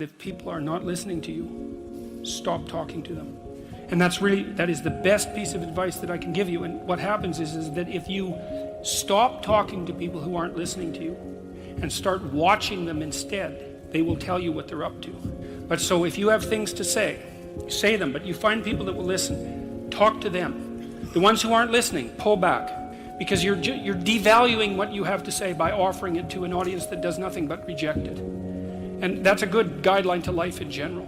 If people are not listening to you, stop talking to them. And that is the best piece of advice that I can give you. And what happens is that if you stop talking to people who aren't listening to you and start watching them instead, they will tell you what they're up to. But so if you have things to say them, but you find people that will listen, talk to them. The ones who aren't listening, pull back. Because you're devaluing what you have to say by offering it to an audience that does nothing but reject it. And that's a good guideline to life in general.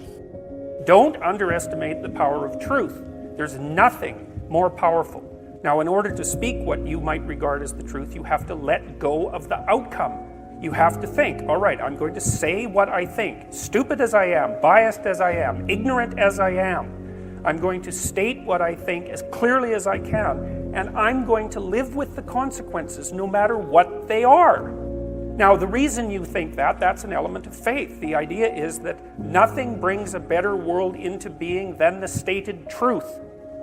Don't underestimate the power of truth. There's nothing more powerful. Now, in order to speak what you might regard as the truth, you have to let go of the outcome. You have to think, all right, I'm going to say what I think. Stupid as I am, biased as I am, ignorant as I am. I'm going to state what I think as clearly as I can, and I'm going to live with the consequences no matter what they are. Now, the reason you think that's an element of faith. The idea is that nothing brings a better world into being than the stated truth.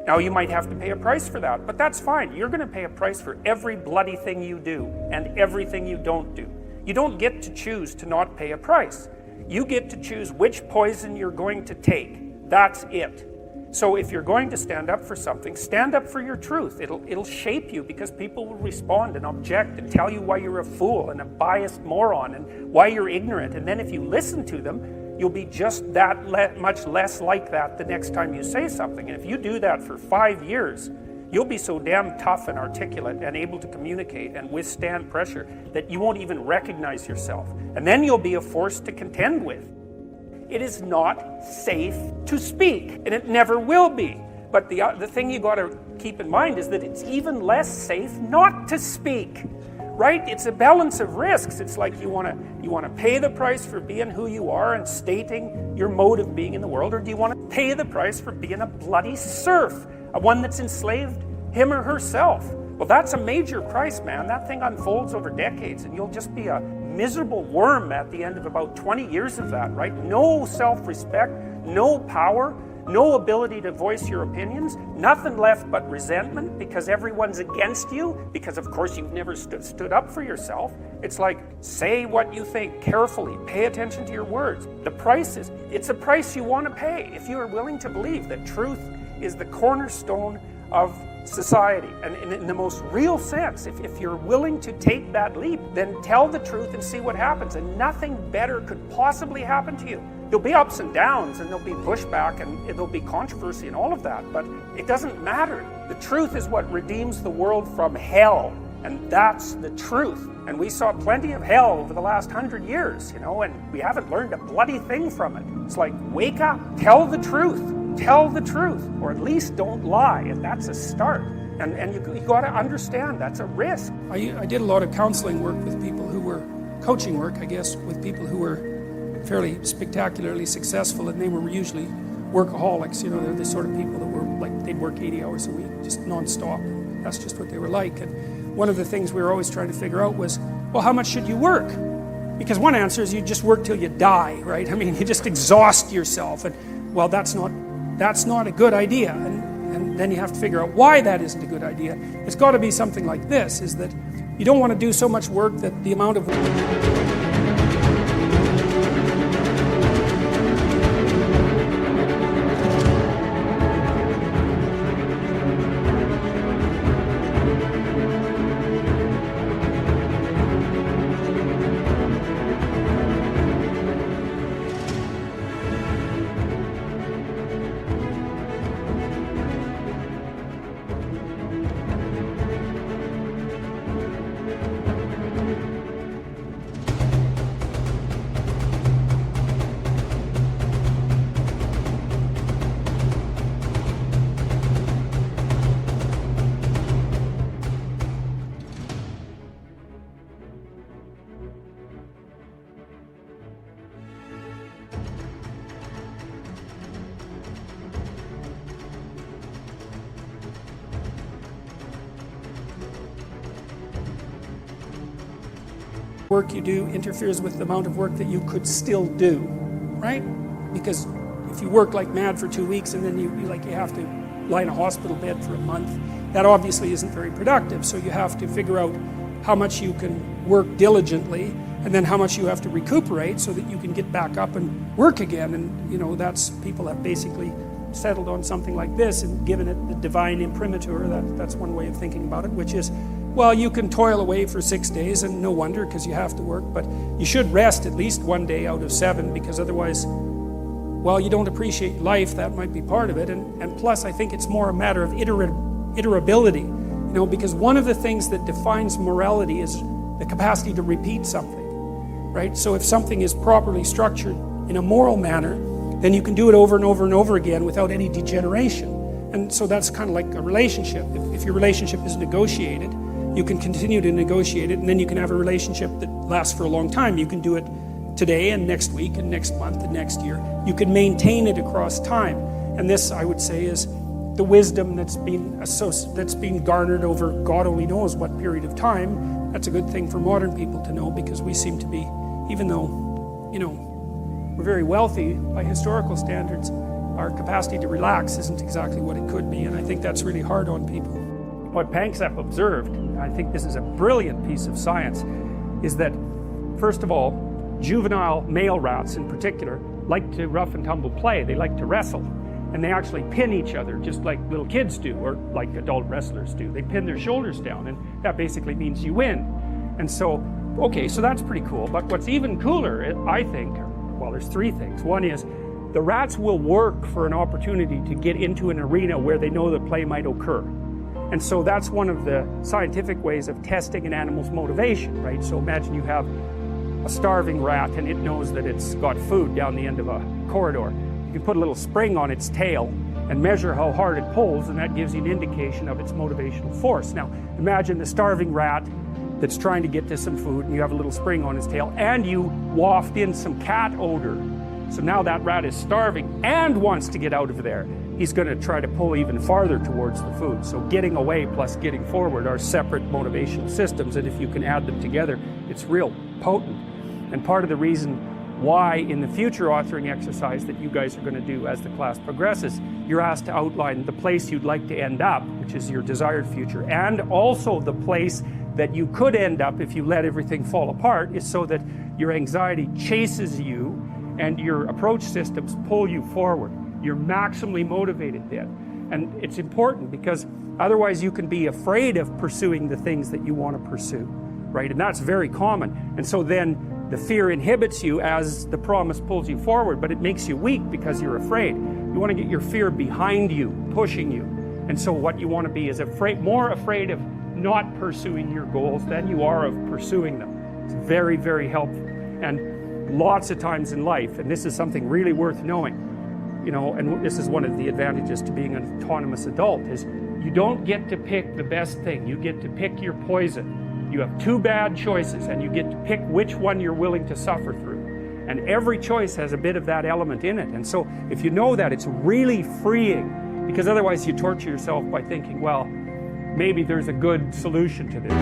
Now, you might have to pay a price for that, but that's fine. You're going to pay a price for every bloody thing you do and everything you don't do. You don't get to choose to not pay a price. You get to choose which poison you're going to take. That's it. So if you're going to stand up for something, stand up for your truth. It'll shape you because people will respond and object and tell you why you're a fool and a biased moron and why you're ignorant. And then if you listen to them, you'll be just that much less like that the next time you say something. And if you do that for 5 years, you'll be so damn tough and articulate and able to communicate and withstand pressure that you won't even recognize yourself. And then you'll be a force to contend with. It is not safe to speak, and it never will be. But the thing you got to keep in mind is that it's even less safe not to speak, right? It's a balance of risks. It's like you want to pay the price for being who you are and stating your mode of being in the world, or do you want to pay the price for being a bloody serf, one that's enslaved him or herself? Well, that's a major price, man. That thing unfolds over decades, and you'll just be a miserable worm at the end of about 20 years of that, right? No self-respect, no power, no ability to voice your opinions, nothing left but resentment because everyone's against you, because of course you've never stood up for yourself. It's like, say what you think carefully, pay attention to your words. It's a price you want to pay if you are willing to believe that truth is the cornerstone of society. And in the most real sense, if you're willing to take that leap, then tell the truth and see what happens. And nothing better could possibly happen to you. There'll be ups and downs, and there'll be pushback, and there'll be controversy and all of that, but it doesn't matter. The truth is what redeems the world from hell, and that's the truth. And we saw plenty of hell over the last 100 years, and we haven't learned a bloody thing from it. It's like, wake up, tell the truth. Tell the truth, or at least don't lie, and that's a start. And you got to understand that's a risk. I did a lot of counseling work with people who were, coaching work, I guess, with people who were fairly spectacularly successful, and they were usually workaholics. They're the sort of people that were like, they'd work 80 hours a week, just non-stop. That's just what they were like. And one of the things we were always trying to figure out was, well, how much should you work? Because one answer is you just work till you die, right? I mean, you just exhaust yourself, and well, that's not a good idea, and then you have to figure out why that isn't a good idea. It's got to be something like this, is that you don't want to do so much work that the amount of work you do interferes with the amount of work that you could still do, right? Because if you work like mad for 2 weeks and then you have to lie in a hospital bed for a month, that obviously isn't very productive. So you have to figure out how much you can work diligently and then how much you have to recuperate so that you can get back up and work again. And that's, people have basically settled on something like this and given it the divine imprimatur. That's one way of thinking about it, which is, well, you can toil away for 6 days, and no wonder, because you have to work, but you should rest at least 1 day out of 7, because otherwise, well, you don't appreciate life. That might be part of it. And plus, I think it's more a matter of iterability, because one of the things that defines morality is the capacity to repeat something, right? So if something is properly structured in a moral manner, then you can do it over and over and over again without any degeneration. And so that's kind of like a relationship. If your relationship is negotiated, you can continue to negotiate it, and then you can have a relationship that lasts for a long time. You can do it today and next week and next month and next year. You can maintain it across time. And this, I would say, is the wisdom that's been garnered over God only knows what period of time. That's a good thing for modern people to know, because we seem to be, even though, we're very wealthy by historical standards, our capacity to relax isn't exactly what it could be, and I think that's really hard on people. What Panksepp observed, and I think this is a brilliant piece of science, is that, first of all, juvenile male rats in particular like to rough and tumble play. They like to wrestle, and they actually pin each other just like little kids do, or like adult wrestlers do. They pin their shoulders down, and that basically means you win. And so, okay, so that's pretty cool. But what's even cooler, I think, well, there's 3 things. One is, the rats will work for an opportunity to get into an arena where they know the play might occur. And so that's one of the scientific ways of testing an animal's motivation, right? So imagine you have a starving rat and it knows that it's got food down the end of a corridor. You can put a little spring on its tail and measure how hard it pulls, and that gives you an indication of its motivational force. Now, imagine the starving rat that's trying to get to some food, and you have a little spring on his tail, and you waft in some cat odor. So now that rat is starving and wants to get out of there. He's going to try to pull even farther towards the food. So getting away plus getting forward are separate motivational systems, and if you can add them together, it's real potent. And part of the reason why in the future authoring exercise that you guys are going to do as the class progresses, you're asked to outline the place you'd like to end up, which is your desired future, and also the place that you could end up if you let everything fall apart, is so that your anxiety chases you and your approach systems pull you forward. You're maximally motivated then. And it's important, because otherwise you can be afraid of pursuing the things that you want to pursue, right? And that's very common. And so then the fear inhibits you as the promise pulls you forward, but it makes you weak because you're afraid. You want to get your fear behind you, pushing you. And so what you want to be is more afraid of not pursuing your goals than you are of pursuing them. It's very, very helpful. And lots of times in life, and this is something really worth knowing, and this is one of the advantages to being an autonomous adult, is you don't get to pick the best thing. You get to pick your poison. You have 2 bad choices, and you get to pick which one you're willing to suffer through. And every choice has a bit of that element in it. And so if you know that, it's really freeing, because otherwise you torture yourself by thinking, well, maybe there's a good solution to this.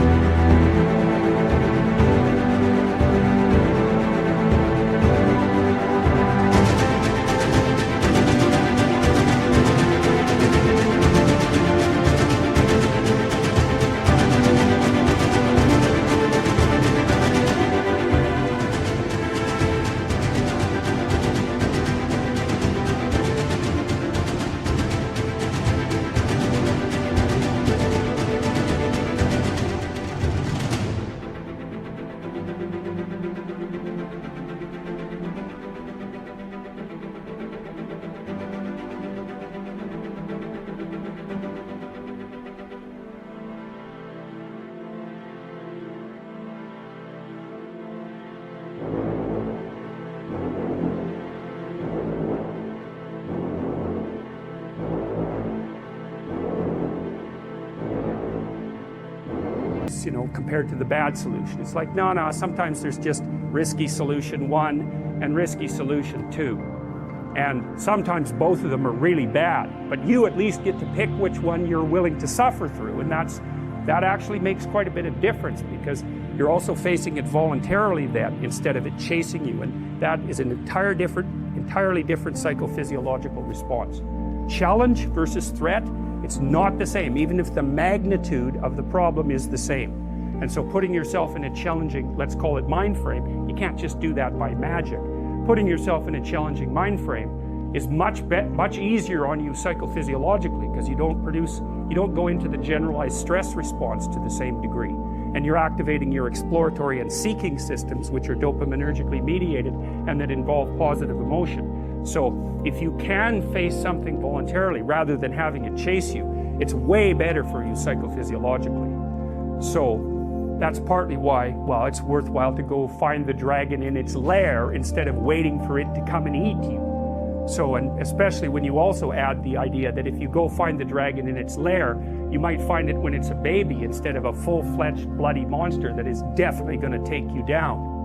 Compared to the bad solution. It's like, no, sometimes there's just risky solution 1 and risky solution 2. And sometimes both of them are really bad, but you at least get to pick which one you're willing to suffer through. And that actually makes quite a bit of difference, because you're also facing it voluntarily then, instead of it chasing you. And that is an entirely different psychophysiological response. Challenge versus threat, it's not the same, even if the magnitude of the problem is the same. And so putting yourself in a challenging, let's call it mind frame, you can't just do that by magic. Putting yourself in a challenging mind frame is much easier on you psychophysiologically, because you don't go into the generalized stress response to the same degree. And you're activating your exploratory and seeking systems, which are dopaminergically mediated and that involve positive emotion. So if you can face something voluntarily rather than having it chase you, it's way better for you psychophysiologically. So that's partly why, well, it's worthwhile to go find the dragon in its lair instead of waiting for it to come and eat you. So, and especially when you also add the idea that if you go find the dragon in its lair, you might find it when it's a baby instead of a full-fledged bloody monster that is definitely going to take you down.